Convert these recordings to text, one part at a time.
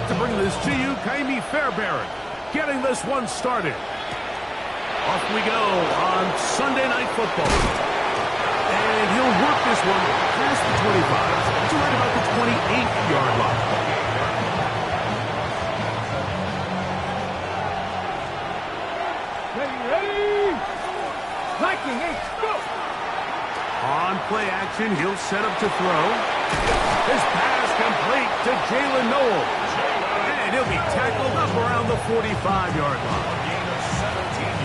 to bring this to you, Kaimi Fairbairn, getting this one started. Off we go on Sunday Night Football. And he'll work this one past the 25 to right about the 28-yard line. Ready! Viking, go! On play action, he'll set up to throw. His pass complete to Jalen Noel. And he'll be tackled up around the 45-yard line.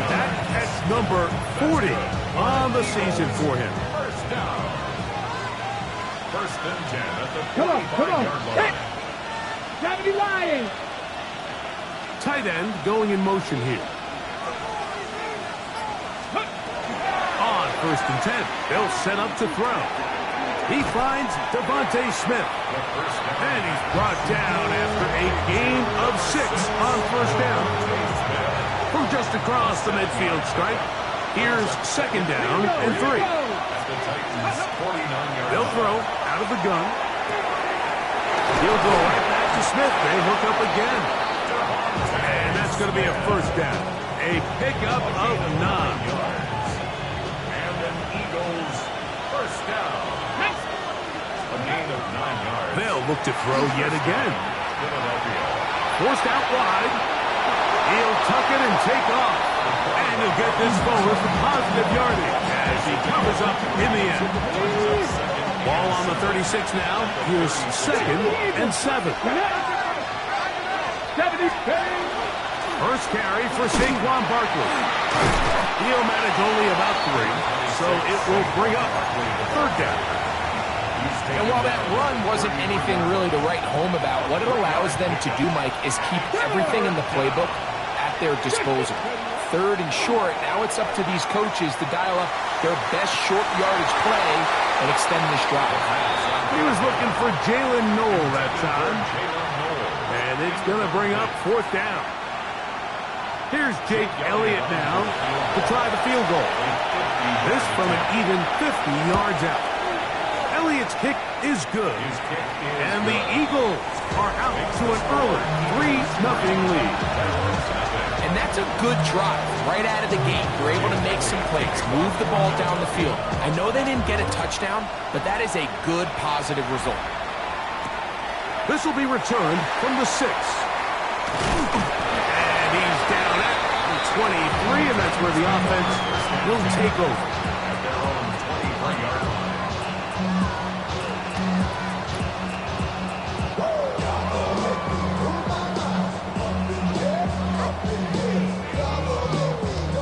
That's number 40 on the season for him. First down. First and 10 at the 45-yard line. 70 Lions. Tight end going in motion here. On first and 10, they'll set up to throw. He finds Devontae Smith. And he's brought down after a gain of 6 on first down. From just across the midfield stripe, here's second down and 3. They'll throw out of the gun. He'll go right back to Smith. They hook up again. And that's going to be a first down. A pickup of 9. And an Eagles first down. A gain of 9 yards. They'll look to throw yet again. Philadelphia. Forced out wide. He'll tuck it and take off. And he'll get this forward for positive yardage as he covers up in the end. Ball on the 36 now. Here's second and 7. 70. First carry for Saquon Barkley. He'll manage only about 3, so it will bring up third down. And while that run wasn't anything really to write home about, what it allows them to do, Mike, is keep everything in the playbook at their disposal. Third and short, now it's up to these coaches to dial up their best short yardage play and extend this drive. He was looking for Jalen Noel that time. And it's going to bring up fourth down. Here's Jake Elliott now to try the field goal. This from an even 50 yards out. Elliott's kick is good. And the Eagles are out to an early 3-0 lead. And that's a good drive right out of the gate. They're able to make some plays, move the ball down the field. I know they didn't get a touchdown, but that is a good, positive result. This will be returned from the 6. And he's down at the 23, and that's where the offense will take over.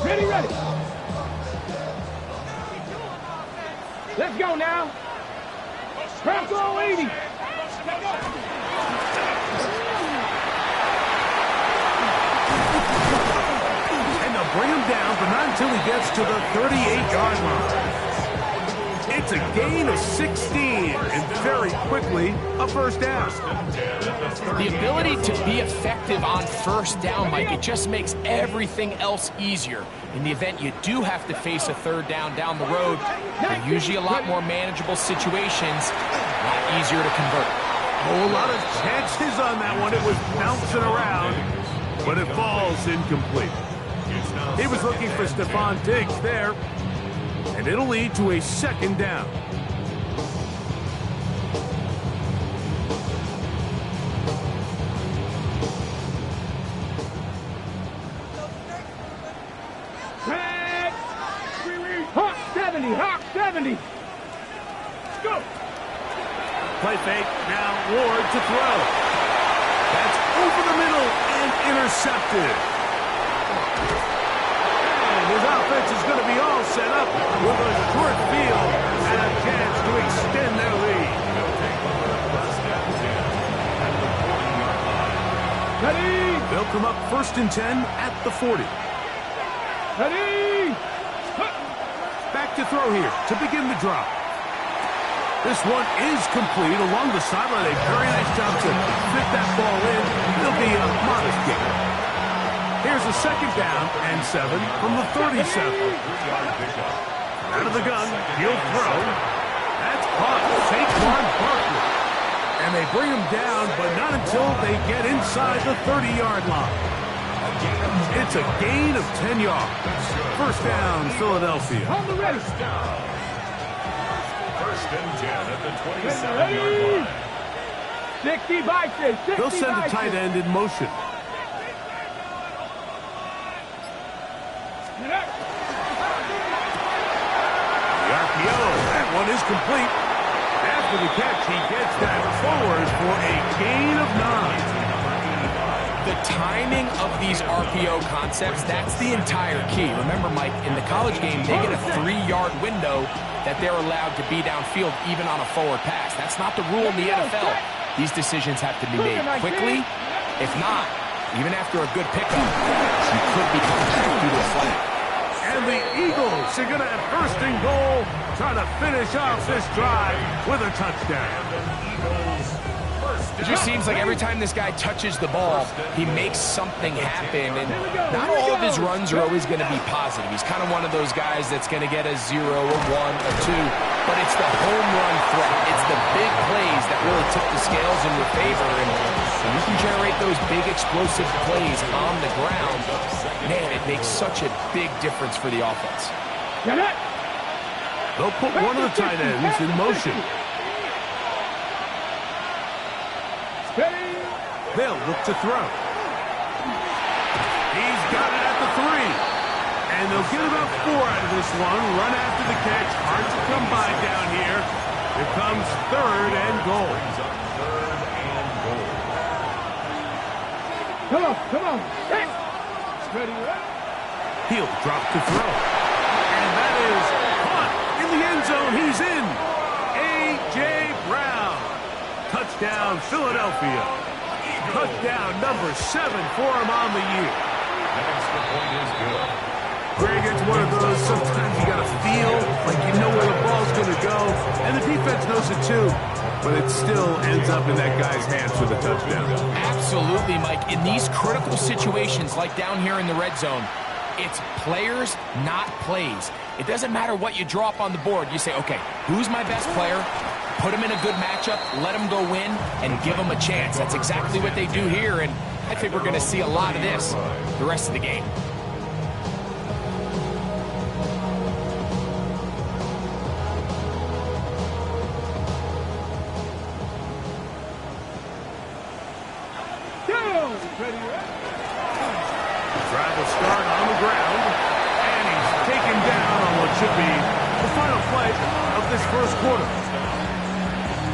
Ready. Let's go now. Bronco 80. And they'll bring him down, but not until he gets to the 38-yard line. It's a gain of 16, and very quickly, a first down. The ability to be effective on first down, Mike, it just makes everything else easier. In the event you do have to face a third down the road, they're usually a lot more manageable situations, a lot easier to convert. Oh, a lot of chances on that one. It was bouncing around, but it falls incomplete. He was looking for Stephon Diggs there, and it'll lead to a second down. Hawk 70. Go. Play fake. Now Ward to throw. That's over the middle and intercepted. And his offense is going to be all set up with a short field and a chance to extend their lead. Ready. They'll come up first and 10 at the 40. Ready. Back to throw here to begin the drop. This one is complete along the sideline. A very nice job to fit that ball in. It'll be a modest gain. Here's a second down and 7 from the 37. Out of the gun, he'll throw. That's caught. Saquon Barkley. And they bring them down, but not until they get inside the 30-yard line. It's a gain of 10 yards. First down, Philadelphia. On the ready. First and 10 at the 27-yard line. 60 by 6. 60 They'll send by a tight 6. end in motion. The RPO, that one is complete. After the catch, he gets that forward for a gain of 9. The timing of these RPO concepts, that's the entire key. Remember, Mike, in the college game, they get a 3-yard window that they're allowed to be downfield even on a forward pass. That's not the rule in the NFL. These decisions have to be made quickly. If not, even after a good pickup, you could be coming back due to a flag. And the Eagles are going to have first and goal, trying to finish off this drive with a touchdown. It just seems like every time this guy touches the ball, he makes something happen. And not all of his runs are always going to be positive. He's kind of one of those guys that's going to get a 0, a 1, a 2. But it's the home run threat. It's the big plays that really tip the scales in your favor. And when you can generate those big explosive plays on the ground, man, it makes such a big difference for the offense. They'll put one of the tight ends in motion. They'll look to throw. He's got it at the 3. And they'll get about 4 out of this one. Run after the catch. Hard to come by down here. Here comes third and goal. Come on, come on. Ready, He'll drop to throw. And that is caught in the end zone. He's in. A.J. Brown. Touchdown, Philadelphia. Touchdown number 7 for him on the year. That extra point is good. Greg, it's one of those, sometimes you got to feel like you know where the ball's going to go, and the defense knows it too, but it still ends up in that guy's hands for the touchdown. Absolutely, Mike. In these critical situations, like down here in the red zone, it's players, not plays. It doesn't matter what you draw up on the board. You say, okay, who's my best player? Put him in a good matchup, let him go win, and give him a chance. That's exactly what they do here, and I think we're going to see a lot of this the rest of the game. Drive will start on the ground, and he's taken down on what should be the final play of this first quarter.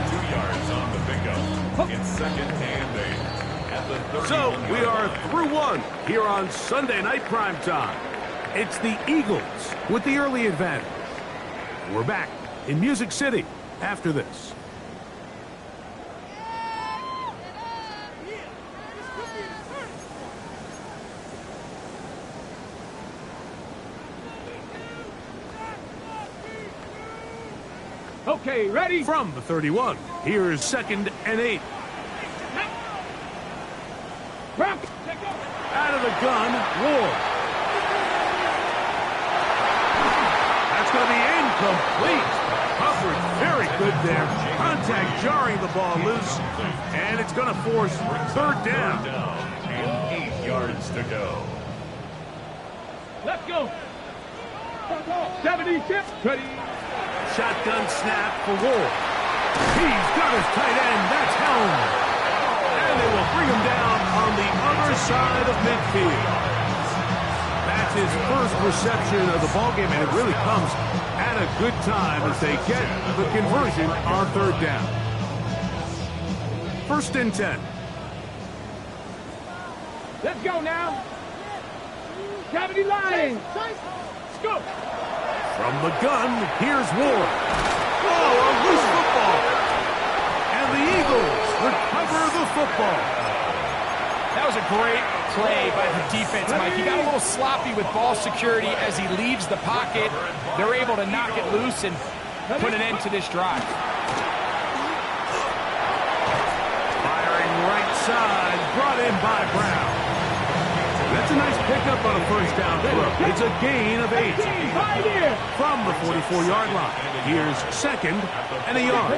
2 yards on the pickup. It's second and 8 at the 30. So we are through one here on Sunday Night Primetime. It's the Eagles with the early advantage. We're back in Music City after this. Okay, ready? From the 31, here's second and 8. Rock. Out of the gun, Ward. That's going to be incomplete. Coverage very good there. Contact jarring the ball loose. And it's going to force third down. And 8 yards to go. Let's go. 76. Ready. Shotgun snap for Ward. He's got his tight end. That's Helm. And they will bring him down on the other side of midfield. That's his first reception of the ballgame, and it really comes at a good time as they get the conversion on third down. First and 10. Let's go now. 70 line. Let's go. From the gun, here's Ward. Oh, a loose football. And the Eagles recover the football. That was a great play by the defense, Mike. He got a little sloppy with ball security as he leaves the pocket. They're able to knock it loose and put an end to this drive. Firing right side, brought in by Brown. That's a nice pickup on a first down throw. It's a gain of 8. From the 44-yard line, here's second and a yard.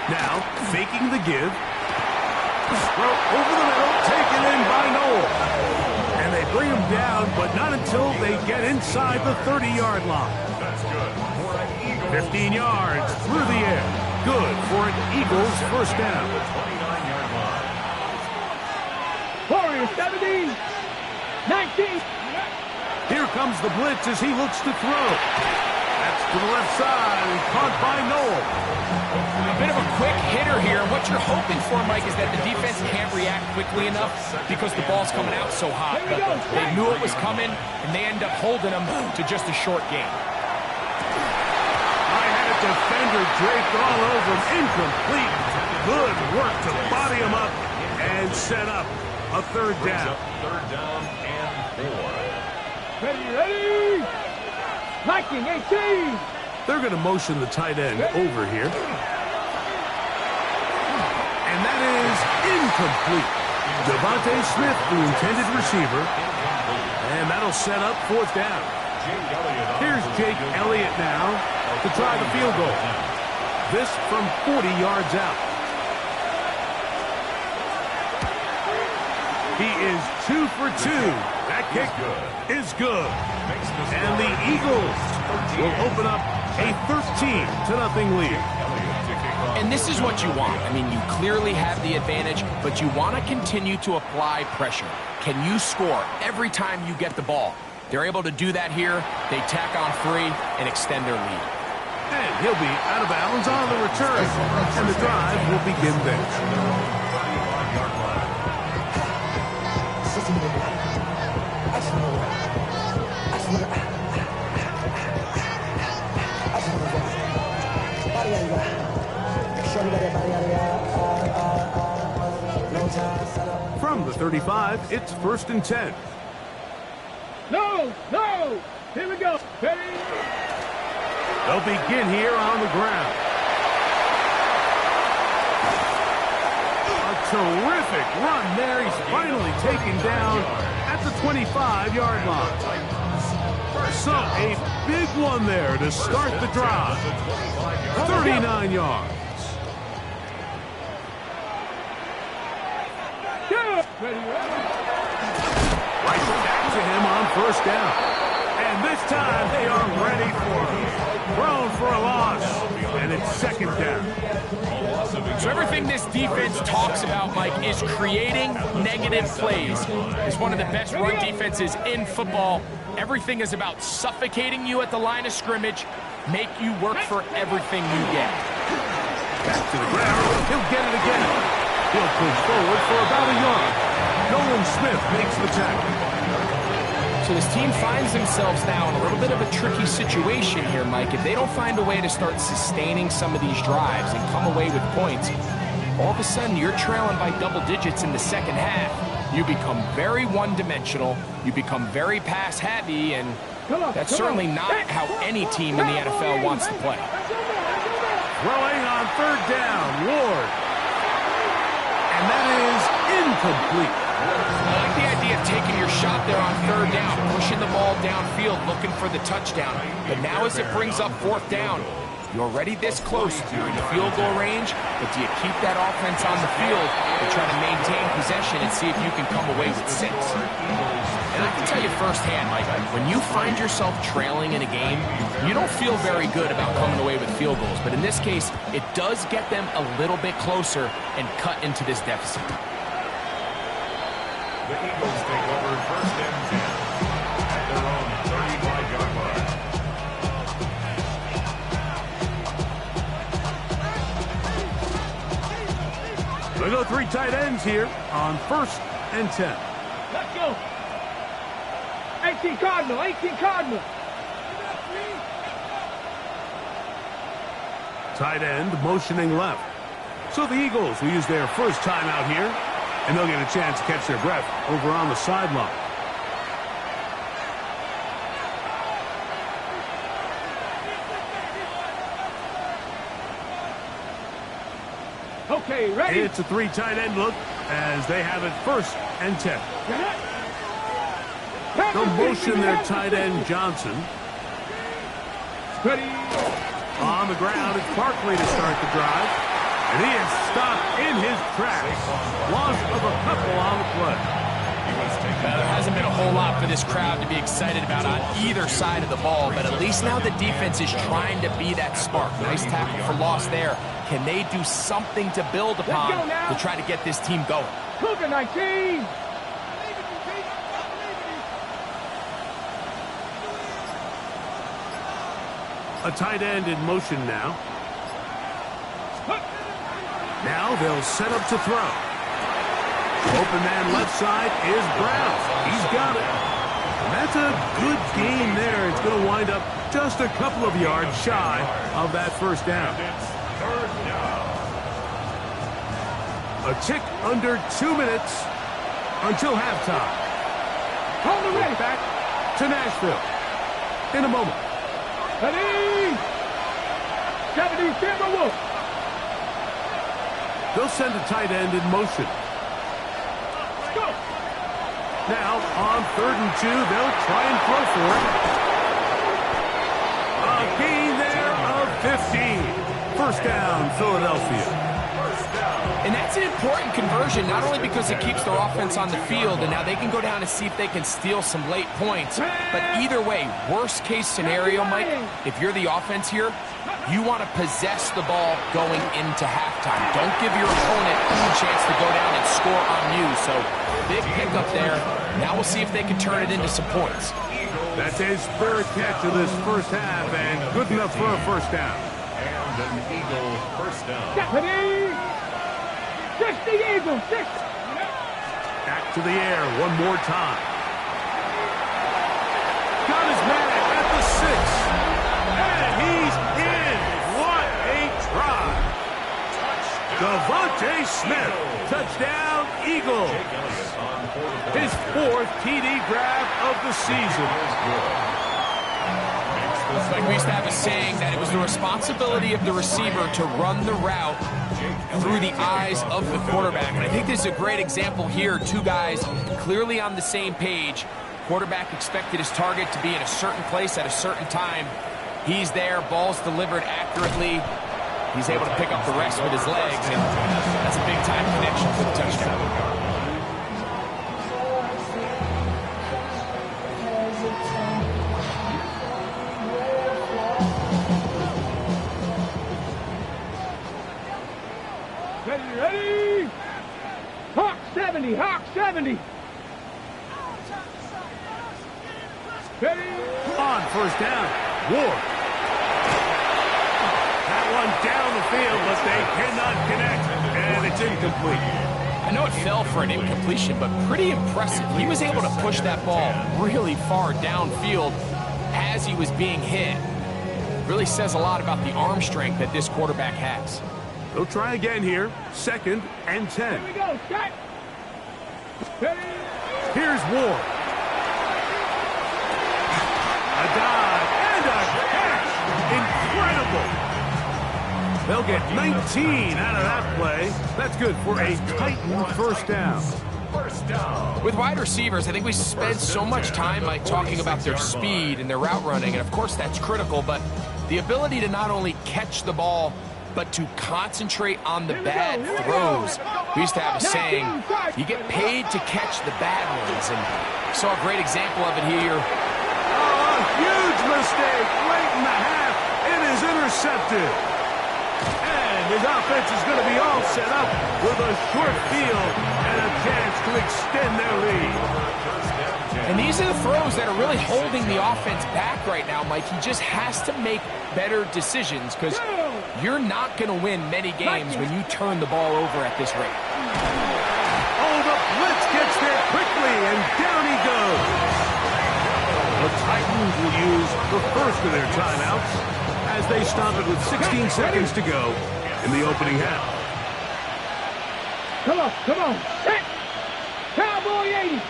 Now, faking the give. Throw over the middle, taken in by Noel. And they bring him down, but not until they get inside the 30-yard line. That's good. For an Eagles. 15 yards through the air. Good for an Eagles first down. The 29-yard line. Warriors 17, 19. Here comes the blitz as he looks to throw. That's to the left side, caught by Noel. A bit of a quick hitter here. What you're hoping for, Mike, is that the defense can't react quickly enough because the ball's coming out so hot. But they knew it was coming, and they end up holding them to just a short game. I had a defender draped all over him. Incomplete. Good work to body him up and set up a third down. Third down and 4. Ready? 19-18. They're going to motion the tight end over here. And that is incomplete. Devontae Smith, the intended receiver. And that'll set up fourth down. Here's Jake Elliott now to try the field goal. This from 40 yards out. He is 2 for 2. That kick is good. And the Eagles will open up a 13-0 lead. And this is what you want. I mean, you clearly have the advantage, but you want to continue to apply pressure. Can you score every time you get the ball? They're able to do that here. They tack on 3 and extend their lead. And he'll be out of bounds on the return. And the drive will begin there. From the 35, it's 1st and 10. No. Here we go. Ready? They'll begin here on the ground. A terrific run there. He's finally taken down at the 25-yard line. So a big one there to start the drive. 39 yards. Ready? Right back to him on first down. And this time they are ready for him. Thrown for a loss. And it's second down. So everything this defense talks about, Mike, is creating negative plays. It's one of the best run defenses in football. Everything is about suffocating you at the line of scrimmage, make you work for everything you get. Back to the ground. He'll get it again. He'll push forward for about a yard. Nolan Smith makes the tackle. So this team finds themselves now in a little bit of a tricky situation here, Mike. If they don't find a way to start sustaining some of these drives and come away with points, all of a sudden you're trailing by double digits in the second half. You become very one-dimensional. You become very pass-heavy, and that's certainly not how any team in the NFL wants to play. Throwing on third down, Ward. And that is incomplete. I like the idea of taking your shot there on third down, pushing the ball downfield, looking for the touchdown. But now as it brings up fourth down, you're already this close. You're in field goal range, but do you keep that offense on the field and try to maintain possession and see if you can come away with 6? And I can tell you firsthand, Mike, when you find yourself trailing in a game, you don't feel very good about coming away with field goals. But in this case, it does get them a little bit closer and cut into this deficit. The Eagles take over 1st and 10 at their own 35-yard line. They go 3 tight ends here on 1st and 10. Let's go. 18 Cardinal. Tight end motioning left. So the Eagles will use their first timeout here, and they'll get a chance to catch their breath over on the sideline. Okay, ready? It's a 3 tight end look as they have it 1st and 10. They'll motion their tight end Johnson. Ready? On the ground, it's Barkley to start the drive. And he is stopped in his tracks. Loss of a couple on the play. Well, there hasn't been a whole lot for this crowd to be excited about on either side of the ball, but at least now the defense is trying to be that spark. Nice tackle for loss there. Can they do something to build upon to try to get this team going? Cougar 19. A tight end in motion now. Now they'll set up to throw. Open man left side is Brown. He's got it. And that's a good gain there. It's going to wind up just a couple of yards shy of that first down. A tick under 2 minutes until halftime. Hold the ready. Back to Nashville in a moment. Ready. 70 Timberwolf. They'll send a tight end in motion. Go. Now, on 3rd and 2, they'll try and throw for it. A gain there of 15. First down, Philadelphia. And that's an important conversion, not only because it keeps their offense on the field, and now they can go down and see if they can steal some late points. But either way, worst case scenario, Mike, if you're the offense here, you want to possess the ball going into halftime. Don't give your opponent a chance to go down and score on you. So, big pickup there. Now we'll see if they can turn it into some points. That's his third catch of this first half, and good enough for a first down. And an Eagle first down. Ready. 60 Eagles. 60. Back to the air one more time. Got his man at the 6. And he's in. What a try. Devontae Smith. Touchdown, Eagles. His 4th TD grab of the season. Like we used to have a saying that it was the responsibility of the receiver to run the route through the eyes of the quarterback. And I think this is a great example here. Two guys clearly on the same page. Quarterback expected his target to be in a certain place at a certain time. He's there, ball's delivered accurately. He's able to pick up the rest with his legs, and that's a big-time connection for the touchdown. Ready. Hawk 70. Hawk 70. Ready. On first down, Ward. That one down the field, but they cannot connect, and it's incomplete. I know it fell for an incompletion, but pretty impressive. He was able to push that ball really far downfield as he was being hit. Really says a lot about the arm strength that this quarterback has. They'll try again here. 2nd and 10. Here we go. Set. Ready. Here's Ward. A dive and a catch. Incredible. They'll get 19 out of that play. That's good for a Titan first down. With wide receivers, I think we spend so much time talking about their speed and their route running, and of course that's critical, but the ability to not only catch the ball, but to concentrate on the bad throws. We used to have a saying, you get paid to catch the bad ones, and I saw a great example of it here. Oh, a huge mistake late in the half. It is intercepted. And his offense is going to be all set up with a short field and a chance to extend their lead. And these are the throws that are really holding the offense back right now, Mike. He just has to make better decisions because you're not going to win many games when you turn the ball over at this rate. Oh, the blitz gets there quickly, and down he goes. The Titans will use the first of their timeouts as they stop it with 16 seconds to go in the opening half. Come on. Come on. Set. Cowboy 80.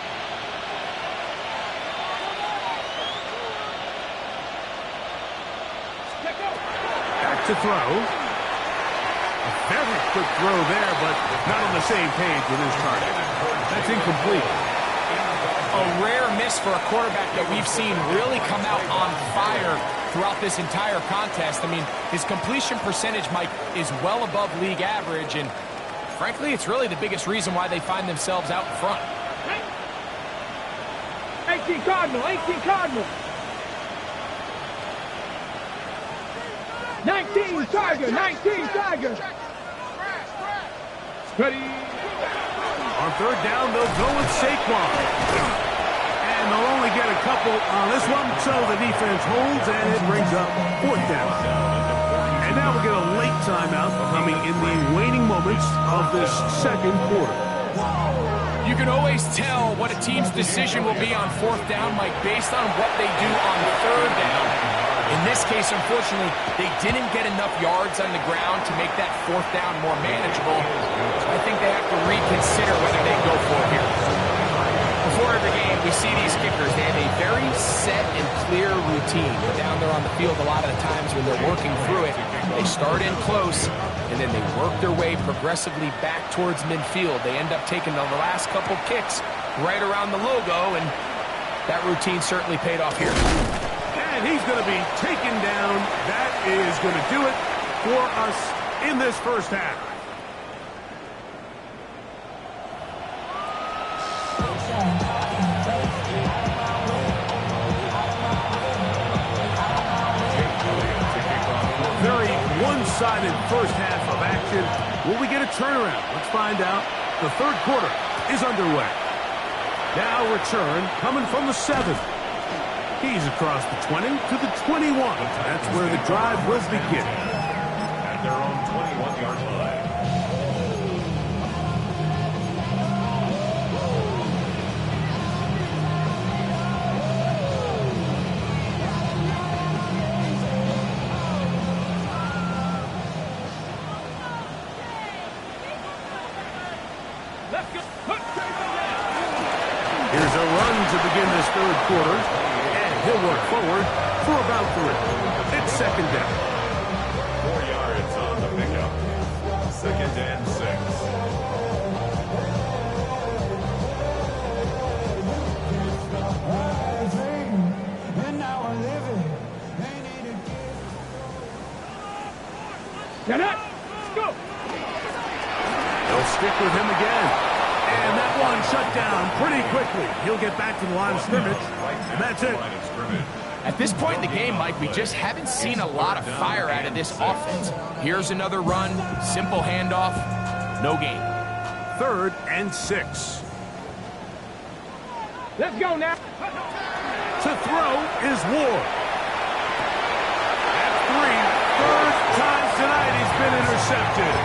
Back to throw. A very quick throw there, but not on the same page with his target. That's incomplete. A rare miss for a quarterback that we've seen really come out on fire throughout this entire contest. I mean, his completion percentage, Mike, is well above league average, and frankly, it's really the biggest reason why they find themselves out in front. 18 Cardinal, 18 Cardinal. 19 Tiger, 19 Tiger. Ready. On third down, they'll go with Saquon. And they'll only get a couple on this one, so the defense holds, and it brings up fourth down. And now we'll get a late timeout coming in the waning moments of this second quarter. You can always tell what a team's decision will be on fourth down, Mike, based on what they do on third down. In this case, unfortunately, they didn't get enough yards on the ground to make that fourth down more manageable. So I think they have to reconsider whether they go for it here. Before every game, we see these kickers. They have a very set and clear routine. But down there on the field, a lot of the times when they're working through it, they start in close, and then they work their way progressively back towards midfield. They end up taking the last couple kicks right around the logo, and that routine certainly paid off here. And he's going to be taken down. That is going to do it for us in this first half. Very one-sided first half of action. Will we get a turnaround? Let's find out. The third quarter is underway. Now return coming from the 7. He's across the 20 to the 21. That's where the drive will begin. At their own 21-yard line. Here's a run to begin this third quarter. He'll work forward for about 3. It's second down. 4 yards on the pickup. Second and 6. Get up. Go. They'll stick with him again. And that one shut down pretty quickly. He'll get back to the line of scrimmage. And that's it. At this point in the game, Mike, we just haven't seen a lot of fire out of this offense. Here's another run, simple handoff, no gain. Third and 6. Let's go now. To throw is Ward. At 3, third time tonight he's been intercepted.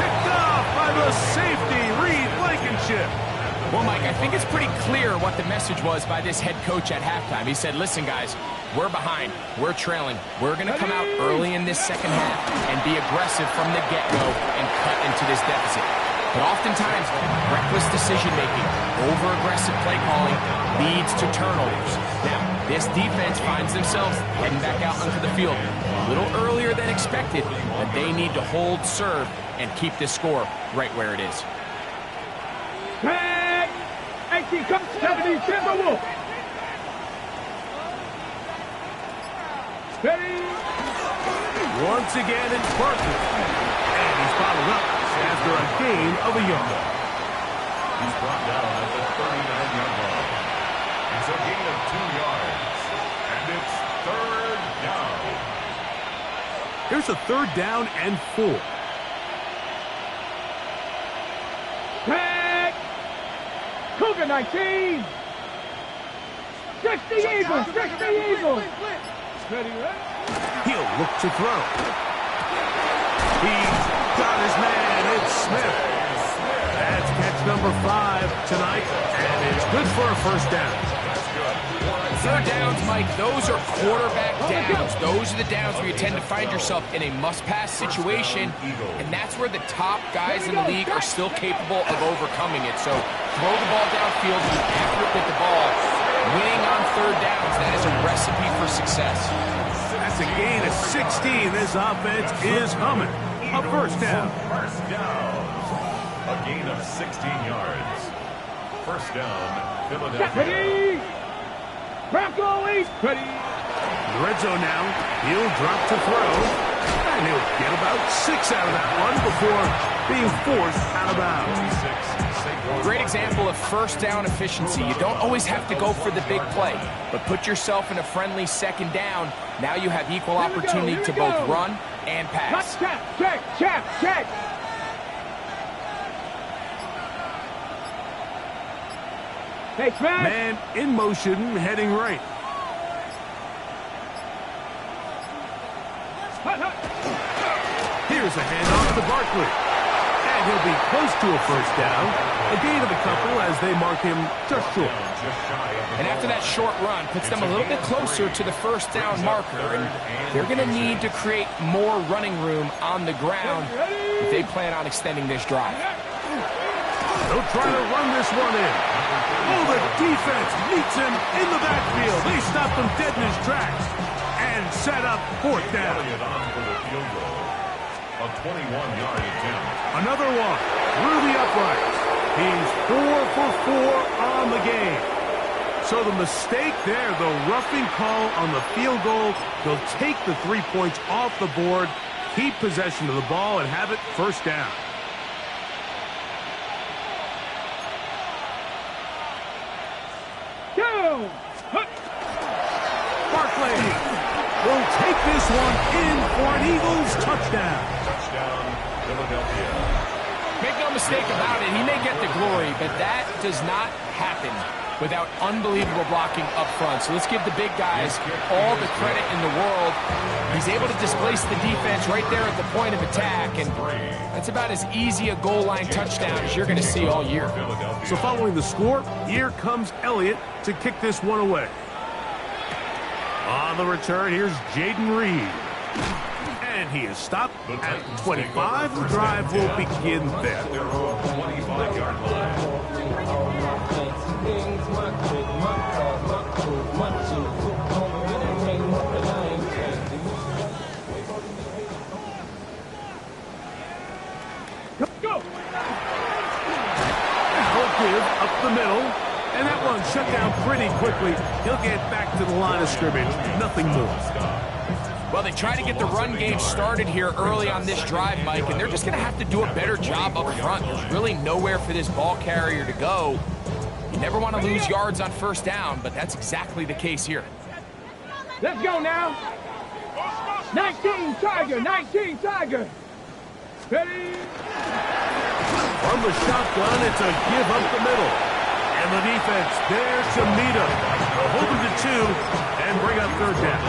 Picked off by the safety, Reed Blankenship. Well, Mike, I think it's pretty clear what the message was by this head coach at halftime. He said, listen, guys, we're behind. We're trailing. We're going to come out early in this second half and be aggressive from the get-go and cut into this deficit. But oftentimes, reckless decision-making, over-aggressive play calling leads to turnovers. Now, this defense finds themselves heading back out onto the field a little earlier than expected, but they need to hold serve and keep this score right where it is. 18 comes 70 Timberwolf. Ready. Once again, it's Parker. And he's followed up after a gain of a yard. He's brought down at the 39-yard line. It's a gain of 2 yards. And it's third down. Here's a third down and 4. Cougar 19. 60 Eagles. 60 Eagles. He'll look to throw. He's got his man. It's Smith. That's catch number 5 tonight, and it's good for a first down. Third downs, Mike, those are quarterback downs. Those are the downs where you tend to find yourself in a must-pass situation, and that's where the top guys in the league are still capable of overcoming it. So throw the ball downfield, be accurate with the ball. Winning on third downs, that is a recipe for success. That's a gain of 16. This offense is humming. A first down. First down. A gain of 16 yards. First down, Philadelphia. Ready. Bronco East. Ready. Red zone now. He'll drop to throw. And he'll get about 6 out of that one before being forced out of bounds. Great example of first down efficiency. You don't always have to go for the big play, but put yourself in a friendly second down. Now you have equal opportunity to both run and pass. Check. Hey, smash. Man in motion, heading right. Here's a handoff to Barkley. And he'll be close to a first down. A gain of a couple as they mark him just short. And after that short run, puts them a little bit closer to the first down marker. And they're going to need to create more running room on the ground if they plan on extending this drive. They'll try to run this one in. Oh, the defense meets him in the backfield. They stopped him dead in his tracks and set up fourth down. A 21-yard attempt. Another one through the uprights. He's 4 for 4 on the game. So the mistake there, the roughing call on the field goal, they'll take the 3 points off the board, keep possession of the ball, and have it first down. Barkley will take this one in for an Eagles touchdown. Touchdown, Philadelphia. Make no mistake about it, he may get the glory, but that does not happen without unbelievable blocking up front. So let's give the big guys all the credit in the world. He's able to displace the defense right there at the point of attack, and that's about as easy a goal line touchdown as you're going to see all year. So following the score, here comes Elliott to kick this one away. On the return, here's Jaden Reed. And he is stopped at 25. The drive will begin there. 25-yard line. Up the middle, and that one shut down pretty quickly. He'll get back to the line of scrimmage, nothing more. Well, they try to get the run game started here early on this drive, Mike, and they're just going to have to do a better job up front. There's really nowhere for this ball carrier to go. You never want to lose yards on first down, but that's exactly the case here. Let's go now. 19 Tiger. Ready? From the shotgun, it's a give up the middle. And the defense there to meet him. They'll hold him to 2 and bring up third down.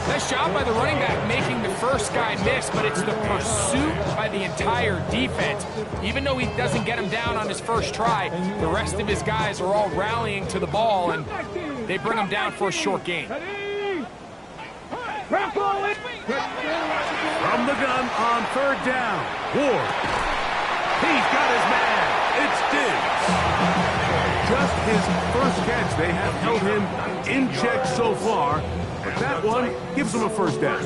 Nice job by the running back making the first guy miss, but it's the pursuit by the entire defense. Even though he doesn't get him down on his first try, the rest of his guys are all rallying to the ball, and they bring him down for a short gain. From the gun on third down, Ward. He's got his man. It's Diggs. Just his first catch. They have held him in check so far, but that one gives them a first down.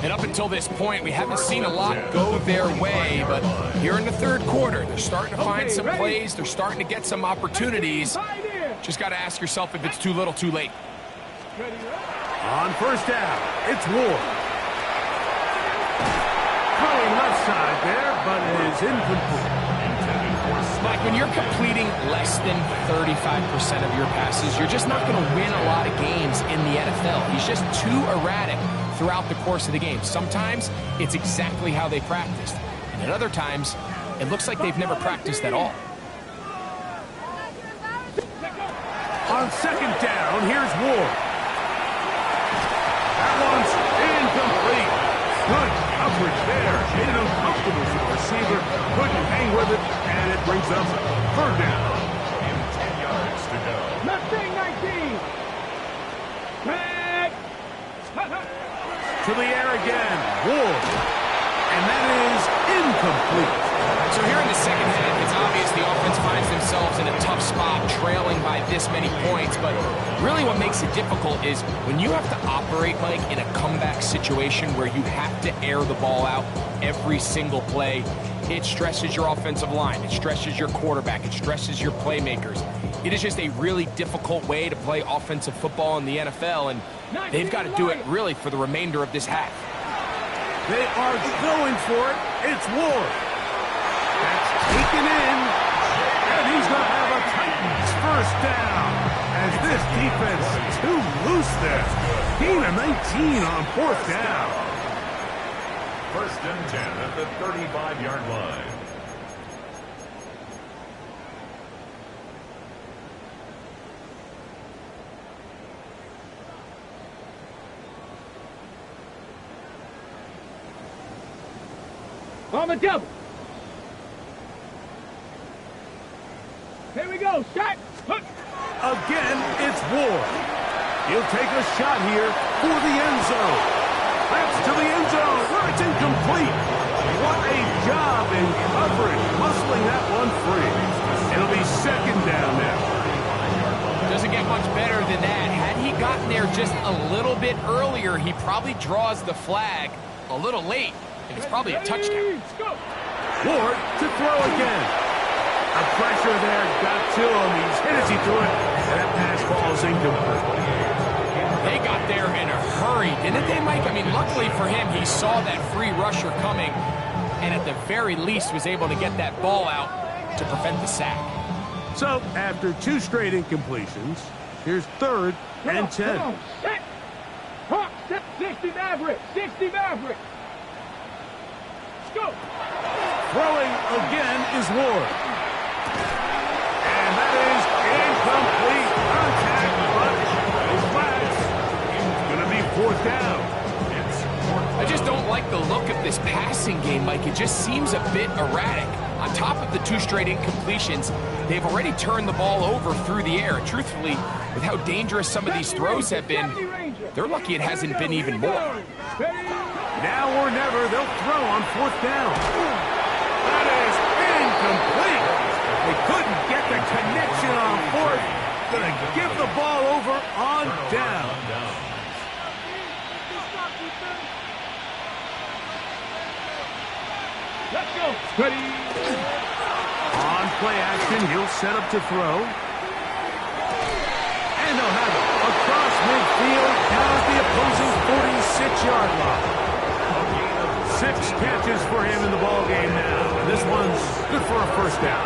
And up until this point, we haven't seen a lot go their way, but here in the third quarter, they're starting to find some plays. They're starting to get some opportunities. Just got to ask yourself if it's too little, too late. On first down, it's Ward. Throwing left side there, but it is incomplete. Mike, when you're completing less than 35% of your passes, you're just not going to win a lot of games in the NFL. He's just too erratic throughout the course of the game. Sometimes it's exactly how they practiced, and at other times, it looks like they've never practiced at all. On second down, here's Ward. That one's incomplete. Good coverage there. Made it uncomfortable for the receiver. Couldn't hang with it, and it brings up third down. 10 yards to go. Mustang 19. Back. To the air again, Ward. And that is incomplete. So here in the second half, it's obvious the offense finds themselves in a tough spot, trailing by this many points. But really what makes it difficult is when you have to operate, Mike, in a comeback situation where you have to air the ball out every single play, it stresses your offensive line. It stresses your quarterback. It stresses your playmakers. It is just a really difficult way to play offensive football in the NFL, and they've got to do it really for the remainder of this half. They are going for it. It's Ward. That's taken in, and he's going to have a Titans first down as this defense is too loose there. Gain of 19 on fourth down. First and 10 at the 35-yard line. On the double. Here we go. Shot. Hook. Again, it's Ward. He'll take a shot here for the end zone. That's to the end zone where it's incomplete. What a job in coverage, muscling that one free. It'll be second down now. Doesn't get much better than that. Had he gotten there just a little bit earlier, he probably draws the flag a little late. And it's probably a touchdown. Ward to throw again. A pressure there got to him. He's hit as he threw it. And that pass ball is incomplete. They got there in a hurry, didn't they, Mike? I mean, luckily for him, he saw that free rusher coming and at the very least was able to get that ball out to prevent the sack. So, after 2 straight incompletions, here's 3rd and 10. Come on. Set. Hawk, set. 60 Maverick. 60 Maverick. Go. Throwing again is Ward. And that is incomplete contact, but those flags. It's going to be 4th down. I just don't like the look of this passing game, Mike. It just seems a bit erratic. On top of the 2 straight incompletions, they've already turned the ball over through the air. Truthfully, with how dangerous some of these throws have been, they're lucky it hasn't been even more. Now or never, they'll throw on 4th down. That is incomplete. They couldn't get the connection on 4th. Gonna give the ball over on down. Let's go. Ready. On play action, he'll set up to throw. And they'll have it across midfield down at the opposing 46-yard line. 6 catches for him in the ball game now. And this one's good for a first down.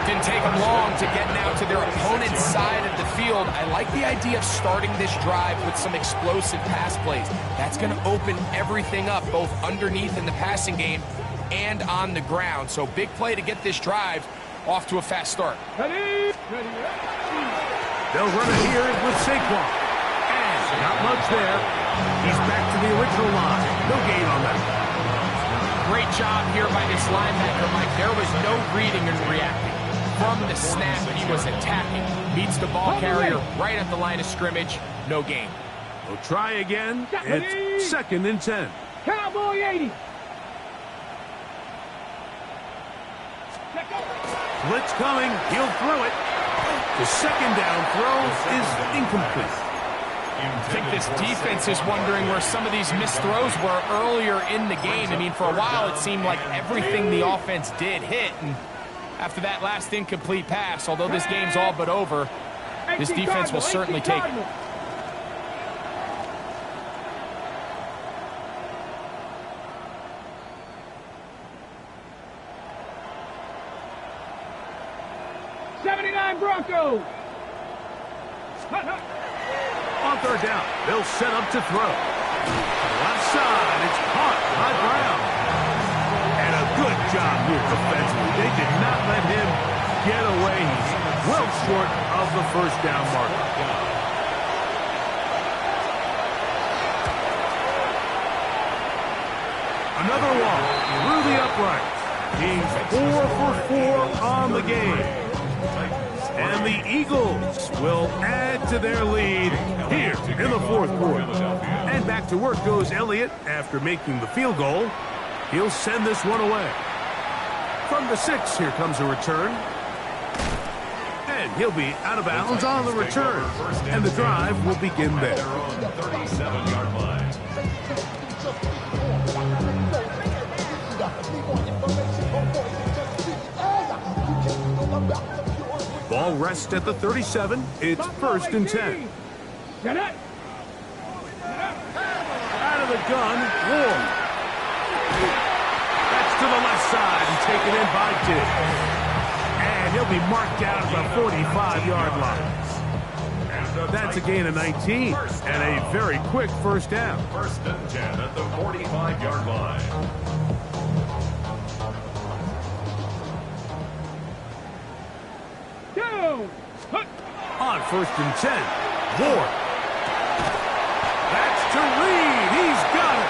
Didn't take them long to get now to their opponent's side of the field. I like the idea of starting this drive with some explosive pass plays. That's going to open everything up, both underneath in the passing game and on the ground. So big play to get this drive off to a fast start. Ready. Ready. They'll run it here with Saquon. And not much there. He's back to the original line. No gain on that. Great job here by this linebacker, Mike. There was no reading and reacting. From the snap, he was attacking. Meets the ball carrier right at the line of scrimmage. No gain. We'll try again. It's 2nd and 10. Cowboy 80. Blitz coming. He'll throw it. The 2nd down throw is incomplete. I think this defense is wondering where some of these missed throws were earlier in the game. I mean, for a while, it seemed like everything the offense did hit. And after that last incomplete pass, although this game's all but over, this defense will certainly take it. Broncos. On 3rd down, they'll set up to throw. Left side, it's caught by Brown. And a good job here defensively. They did not let him get away. He's well short of the first down marker. Another walk through the uprights. He's 4 for 4 on the game. And the Eagles will add to their lead here in the 4th quarter. And back to work goes Elliott after making the field goal. He'll send this one away. From the 6, here comes a return. And he'll be out of bounds on the return. And the drive will begin there. 37-yard line. Ball rests at the 37. It's first and 10. Get it. Out of the gun, Ward. That's to the left side and taken in by Diggs. And he'll be marked down at the 45-yard line. That's a gain of 19 and a very quick first down. First and 10 at the 45-yard line. Down. On first and 10, Ward. That's to Reed. He's got it.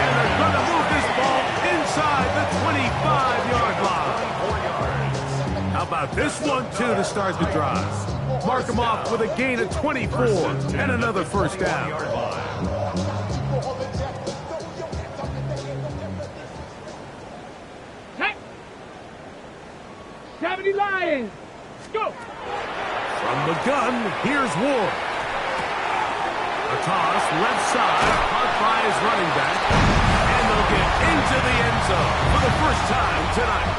And they're going to move this ball inside the 25-yard line. How about this one, too, to start the drive? Mark him off with a gain of 24 and another first down. Hey. 70 Lions. Go. From the gun, here's Ward. A toss, left side, caught by his running back. And they'll get into the end zone for the first time tonight.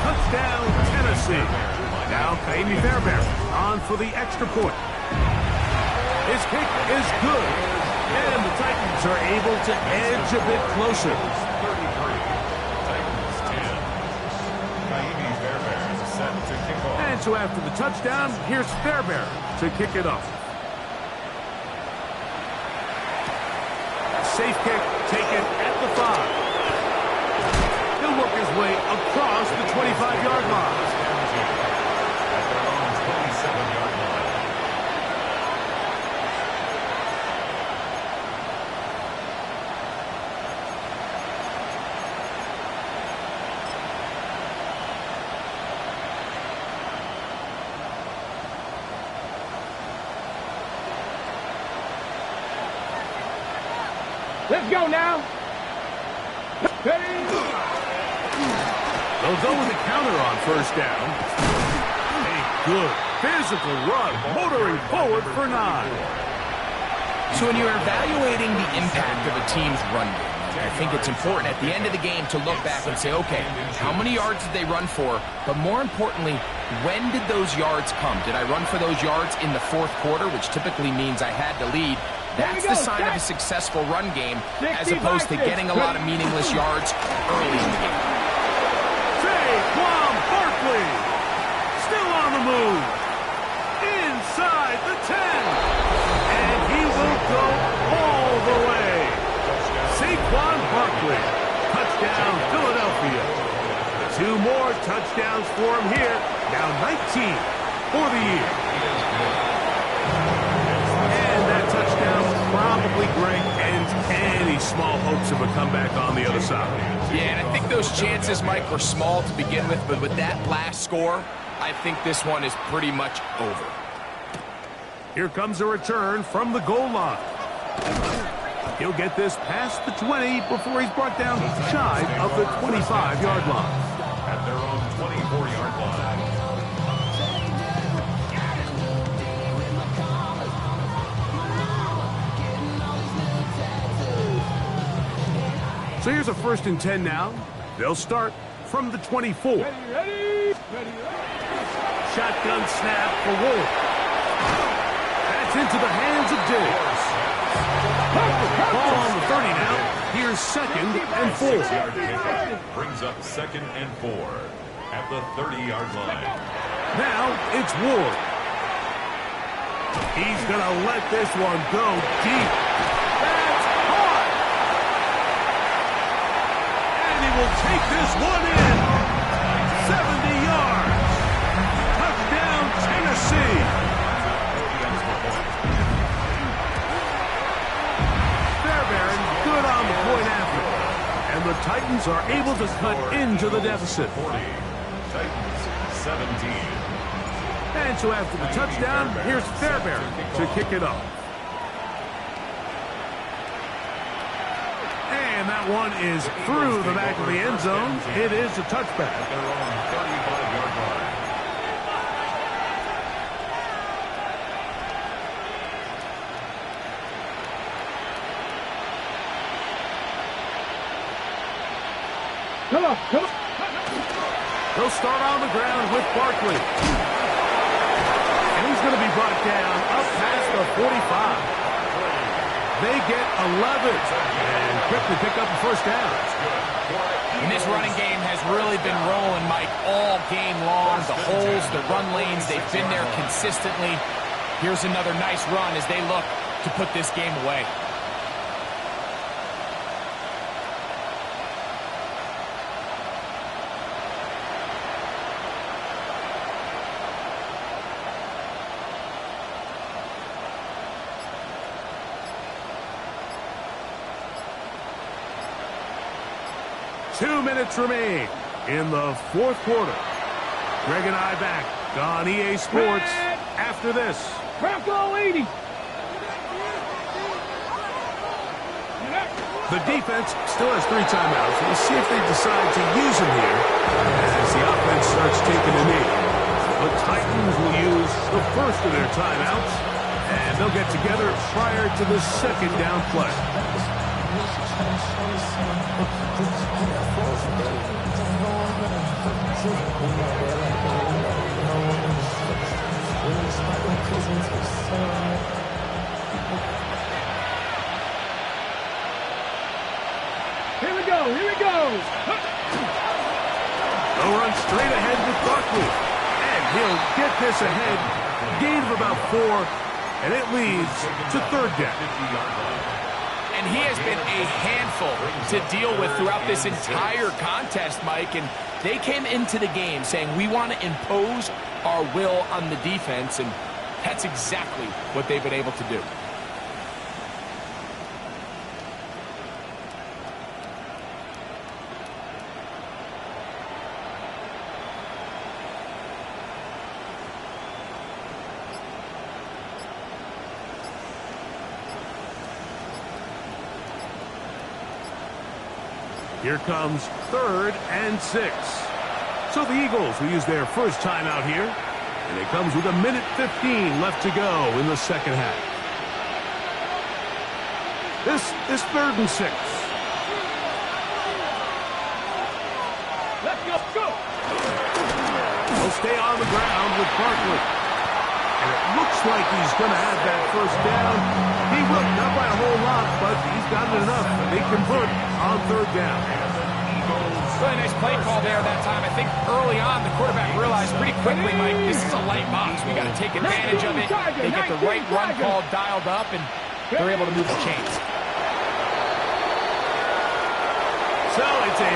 Touchdown, Tennessee. Now, Amy Fairbairn on for the extra point. His kick is good. And the Titans are able to edge a bit closer. 33. Titans 10. Amy Fairbairn is set to kick off. And so after the touchdown, here's Fairbairn to kick it off. Safe kick taken at the 5. He'll work his way across the 25-yard line. At their own 27-yard line. Let's go now. Ready. They'll go with the counter on first down. A good physical run, motoring forward for 9. So when you're evaluating the impact of a team's run game, I think it's important at the end of the game to look back and say, okay, how many yards did they run for? But more importantly, when did those yards come? Did I run for those yards in the fourth quarter, which typically means I had to lead? That's the sign of a successful run game, as opposed to getting a lot of meaningless yards early in the game. Saquon Barkley, still on the move, inside the 10, and he will go all the way. Saquon Barkley, touchdown Philadelphia. 2 more touchdowns for him here, now 19 for the year. And that touchdown probably, Greg, ends any small hopes of a comeback on the other side. Yeah, and I think those chances, Mike, were small to begin with, but with that last score, I think this one is pretty much over. Here comes a return from the goal line. He'll get this past the 20 before he's brought down shy of the 25-yard line. At their own 24-yard line. So here's a first and 10 now. They'll start from the 24. Ready. Shotgun snap for Wolf. That's into the hands of Diggs. Ball on the 30 now. Here's second and 4. Brings up second and 4 at the 30-yard line. Now it's Ward. He's going to let this one go deep. That's caught. And he will take this one in. 70 yards. Touchdown, Tennessee. Fairbairn good on the point after. And the Titans are able to cut into the deficit. 40. Titans 17. And so after the touchdown, here's Fairbairn to kick it off. And that one is through the back of the end zone. It is a touchback. At their own 35-yard line. Come on. They'll start on the ground with Barkley. going to be brought down up past the 45. They get 11 and quickly pick up a first down. And this running game has really been rolling, Mike, all game long. The holes, the run lanes, they've been there consistently. Here's another nice run as they look to put this game away. Two minutes remain in the fourth quarter. Greg and I back on EA Sports after this. Bronco 80. The defense still has 3 timeouts. We'll see if they decide to use them here as the offense starts taking a knee. The Titans will use the first of their timeouts, and they'll get together prior to the second down play. Here we go. Here we go. They'll run straight ahead with Barkley. And he'll get this ahead. Gain of about 4. And it leads to third down. And he has been a handful to deal with throughout this entire contest, Mike. And they came into the game saying, we want to impose our will on the defense. And that's exactly what they've been able to do. Here comes 3rd and 6. So the Eagles will use their first timeout here. And it comes with 1:15 left to go in the second half. This is 3rd and 6. Let's go. Go. He'll stay on the ground with Barkley. And it looks like he's going to have that first down. He will, not by a whole lot, but he's got it enough. They convert on 3rd down. Really nice play call there that time. I think early on the quarterback realized pretty quickly, Mike, this is a light box. We got to take advantage of it. They get the right run call dialed up, and they're able to move the chains. So it's a